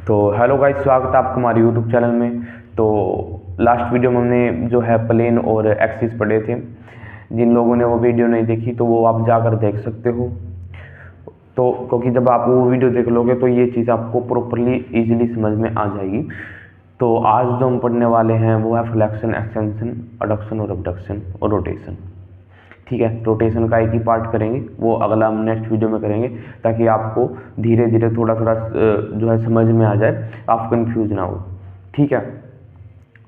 तो hello guys, स्वागत है आपका हमारे यूट्यूब चैनल में। तो लास्ट वीडियो में हमने जो है प्लेन और एक्सिस पढ़े थे। जिन लोगों ने वो वीडियो नहीं देखी तो वो आप जाकर देख सकते हो। तो क्योंकि जब आप वो वीडियो देख लोगे तो ये चीज़ आपको प्रॉपरली इजीली समझ में आ जाएगी। तो आज जो हम पढ़ने वाले हैं वो है फ्लेक्शन, एक्सटेंशन, एडक्शन और अबडक्शन और रोटेशन। ठीक है, रोटेशन का एक ही पार्ट करेंगे, वो अगला हम नेक्स्ट वीडियो में करेंगे, ताकि आपको धीरे धीरे थोड़ा थोड़ा जो है समझ में आ जाए, आप कंफ्यूज ना हो। ठीक है,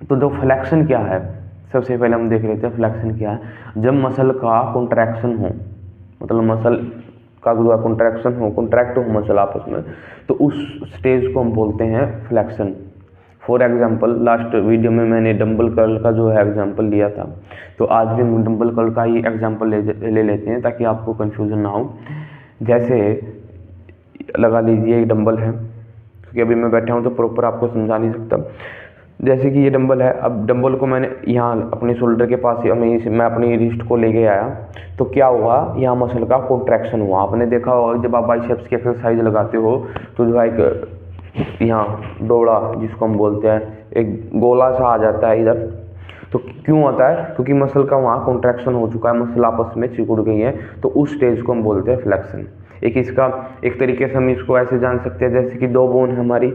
तो जो फ्लेक्शन क्या है, सबसे पहले हम देख लेते हैं फ्लेक्शन क्या है। जब मसल का कॉन्ट्रैक्शन हो, मतलब मसल का जो है कॉन्ट्रैक्शन हो, कॉन्ट्रैक्ट हो मसल आपस में, तो उस स्टेज को हम बोलते हैं flexion. For example, last video में मैंने डंबल कर्ल का जो है एग्जाम्पल लिया था, तो आज भी हम डंबल कर्ल का ही एग्जाम्पल ले लेते हैं ताकि आपको कन्फ्यूज़न ना हो। जैसे लगा लीजिए एक डंबल है, क्योंकि अभी मैं बैठा हूँ तो प्रॉपर आपको समझा नहीं सकता। जैसे कि ये डंबल है, अब डंबल को मैंने यहाँ अपने शोल्डर के पास मैं अपनी रिस्ट को लेके आया, तो क्या हुआ, यहाँ मसल का कॉन्ट्रैक्शन हुआ। आपने देखा होगा जब आप बाइसेप्स की एक्सरसाइज लगाते हो तो जो है एक यहाँ डोड़ा जिसको हम बोलते हैं, एक गोला सा आ जाता है इधर। तो क्यों आता है? क्योंकि मसल का वहाँ कॉन्ट्रैक्शन हो चुका है, मसल आपस में सिकुड़ गई है, तो उस स्टेज को हम बोलते हैं फ्लेक्शन। एक तरीके से हम इसको ऐसे जान सकते हैं, जैसे कि दो बोन है हमारी,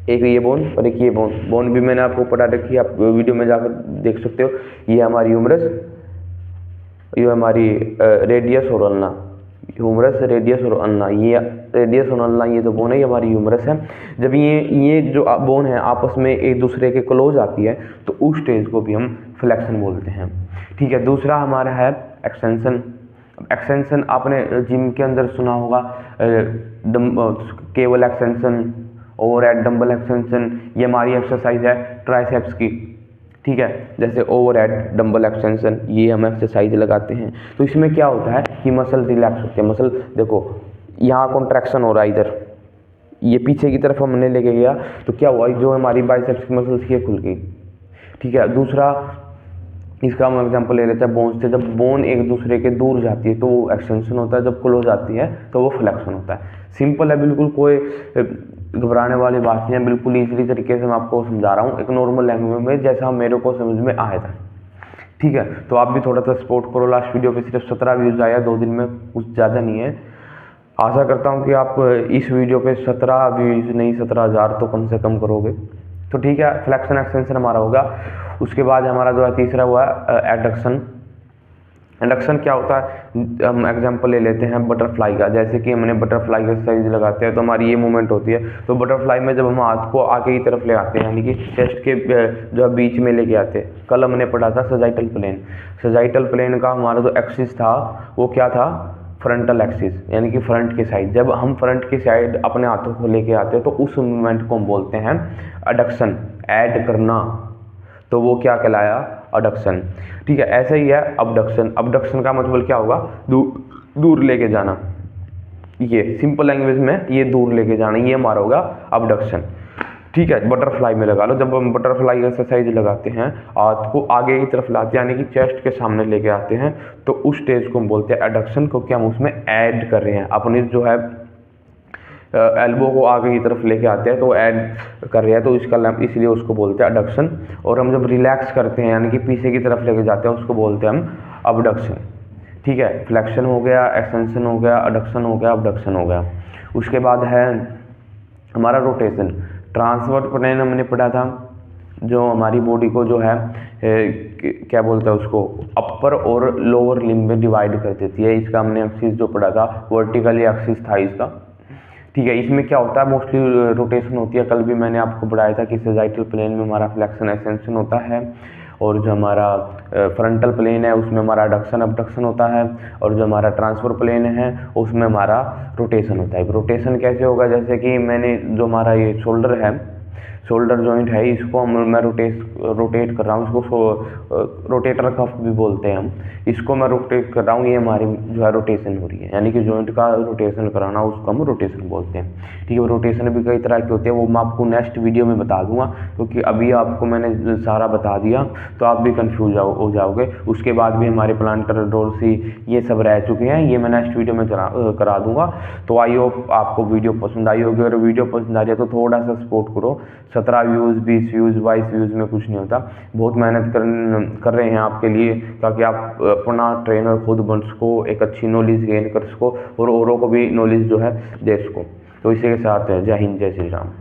एक ये बोन और एक ये बोन भी मैंने आपको पढ़ा रखी है, आप वीडियो में जाकर देख सकते हो। ये हमारी ह्यूमरस, ये हमारी रेडियस और अल्ना, ह्यूमरस, रेडियस और अल्ना। ये रेडियस और अल्ना ये जो बोन है ये हमारी ह्यूमरस है। जब ये जो बोन है आपस में एक दूसरे के क्लोज आती है तो उस स्टेज को भी हम फ्लेक्शन बोलते हैं। ठीक है, दूसरा हमारा है एक्सटेंशन। एक्सटेंशन आपने जिम के अंदर सुना होगा, cable extension, overhead dumbbell extension. ये हमारी एक्सरसाइज है ट्राइसेप्स की। ठीक है, जैसे ओवरहेड डंबल एक्सटेंशन, ये हम एक्सरसाइज लगाते हैं। तो इसमें क्या होता है कि मसल रिलैक्स होते हैं। मसल देखो, यहाँ कॉन्ट्रैक्शन हो रहा है, इधर ये पीछे की तरफ हमने लेके गया तो क्या हुआ, जो हमारी बाइसेप्स की मसल्स थी खुल गई। ठीक है, दूसरा इसका हम एग्जाम्पल ले लेते हैं बोन से। जब बोन एक दूसरे के दूर जाती है तो वो एक्सटेंशन होता है, जब क्लोज आती है तो वो फ्लेक्शन होता है। सिंपल है बिल्कुल, कोई घबराने वाली बात नहीं है, बिल्कुल इजीली तरीके से मैं आपको समझा रहा हूँ, एक नॉर्मल लैंग्वेज में, जैसा मेरे को समझ में आया था। ठीक है, तो आप भी थोड़ा सा सपोर्ट करो। लास्ट वीडियो पे सिर्फ 17 व्यूज़ आया 2 दिन में, कुछ ज़्यादा नहीं है। आशा करता हूँ कि आप इस वीडियो पे 17 व्यूज़ नहीं 17,000 तो कम से कम करोगे। तो ठीक है, फ्लेक्शन एक्सटेंशन हमारा होगा। उसके बाद हमारा जो है तीसरा हुआ एडक्शन। एडक्शन क्या होता है, हम एग्जांपल ले लेते हैं बटरफ्लाई का। जैसे कि हमने बटरफ्लाई का एक्सरसाइज लगाते हैं तो हमारी ये मूवमेंट होती है। तो बटरफ्लाई में जब हम हाथ को आगे की तरफ ले आते हैं, यानी कि चेस्ट के जो है बीच में लेके आते हैं। कल हमने पढ़ा था सजाइटल प्लेन। सजाइटल प्लेन का हमारा जो एक्सिस था वो क्या था, फ्रंटल एक्सिस, यानी कि फ्रंट की साइड। जब हम फ्रंट की साइड अपने हाथों को लेके आते हैं तो उस मूवमेंट को हम बोलते हैं एडक्शन, ऐड करना। तो वो क्या कहलाया, एडक्शन। ठीक है, ऐसा ही है अबडक्शन। अबडक्शन का मतलब क्या होगा, दूर लेके जाना। ये सिंपल लैंग्वेज में ये दूर लेके जाना, ये हमारा होगा अबडक्शन। ठीक है, बटरफ्लाई में लगा लो। जब हम बटरफ्लाई एक्सरसाइज लगाते हैं, हाथ को आगे की तरफ लाते हैं, यानी कि चेस्ट के सामने लेके आते हैं, तो उस स्टेज को हम बोलते हैं एडक्शन, क्योंकि हम उसमें ऐड कर रहे हैं अपनी जो है एल्बो को आगे की तरफ लेके आते हैं, तो ऐड कर रहे हैं, तो इसलिए उसको बोलते हैं एडक्शन। और हम जब रिलैक्स करते हैं, यानी कि पीछे की तरफ लेके जाते हैं, उसको बोलते हैं हम अबडक्शन। ठीक है, फ्लेक्शन हो गया, एक्सटेंशन हो गया, एडक्शन हो गया, अबडक्शन हो गया। उसके बाद है हमारा रोटेशन। ट्रांसवर्स प्लेन हमने पढ़ा था, जो हमारी बॉडी को जो है क्या बोलते हैं उसको, अपर और लोअर लिम्ब में डिवाइड कर देती है। इसका हमने एक्सिस जो पढ़ा था, वर्टिकली एक्सिस था इसका। ठीक है, इसमें क्या होता है, मोस्टली रोटेशन होती है। कल भी मैंने आपको बताया था कि सजाइटल प्लेन में हमारा फ्लेक्शन एक्सटेंशन होता है, और जो हमारा फ्रंटल प्लेन है उसमें हमारा एडक्शन अबडक्शन होता है, और जो हमारा ट्रांसफर प्लेन है उसमें हमारा रोटेशन होता है। रोटेशन कैसे होगा, जैसे कि मैंने जो हमारा ये शोल्डर है, शोल्डर जॉइंट है, इसको मैं रोटेट कर रहा हूँ, इसको रोटेटर कफ भी बोलते हैं हम। इसको मैं रोटेट कर रहा हूँ, ये हमारी जो है रोटेशन हो रही है, यानी कि जॉइंट का रोटेशन कराना, उसको हम रोटेशन बोलते हैं। ठीक है, रोटेशन भी कई तरह के होते हैं, वो मैं आपको नेक्स्ट वीडियो में बता दूंगा, क्योंकि अभी आपको मैंने सारा बता दिया तो आप भी कन्फ्यूज हो जाओगे। उसके बाद भी हमारे प्लांटर डोर्सी ये सब रह चुके हैं, ये मैं नेक्स्ट वीडियो में करा दूंगा। तो आई होप आपको वीडियो पसंद आई होगी। अगर वीडियो पसंद आ जाए तो थोड़ा सा सपोर्ट करो। 17 व्यूज़, 20 व्यूज़, 22 व्यूज़ में कुछ नहीं होता। बहुत मेहनत कर रहे हैं आपके लिए, ताकि आप अपना ट्रेनर खुद बन सको, एक अच्छी नॉलेज गेन कर सको और औरों को भी नॉलेज जो है दे सको। तो इसी के साथ जय हिंद, जय श्री राम।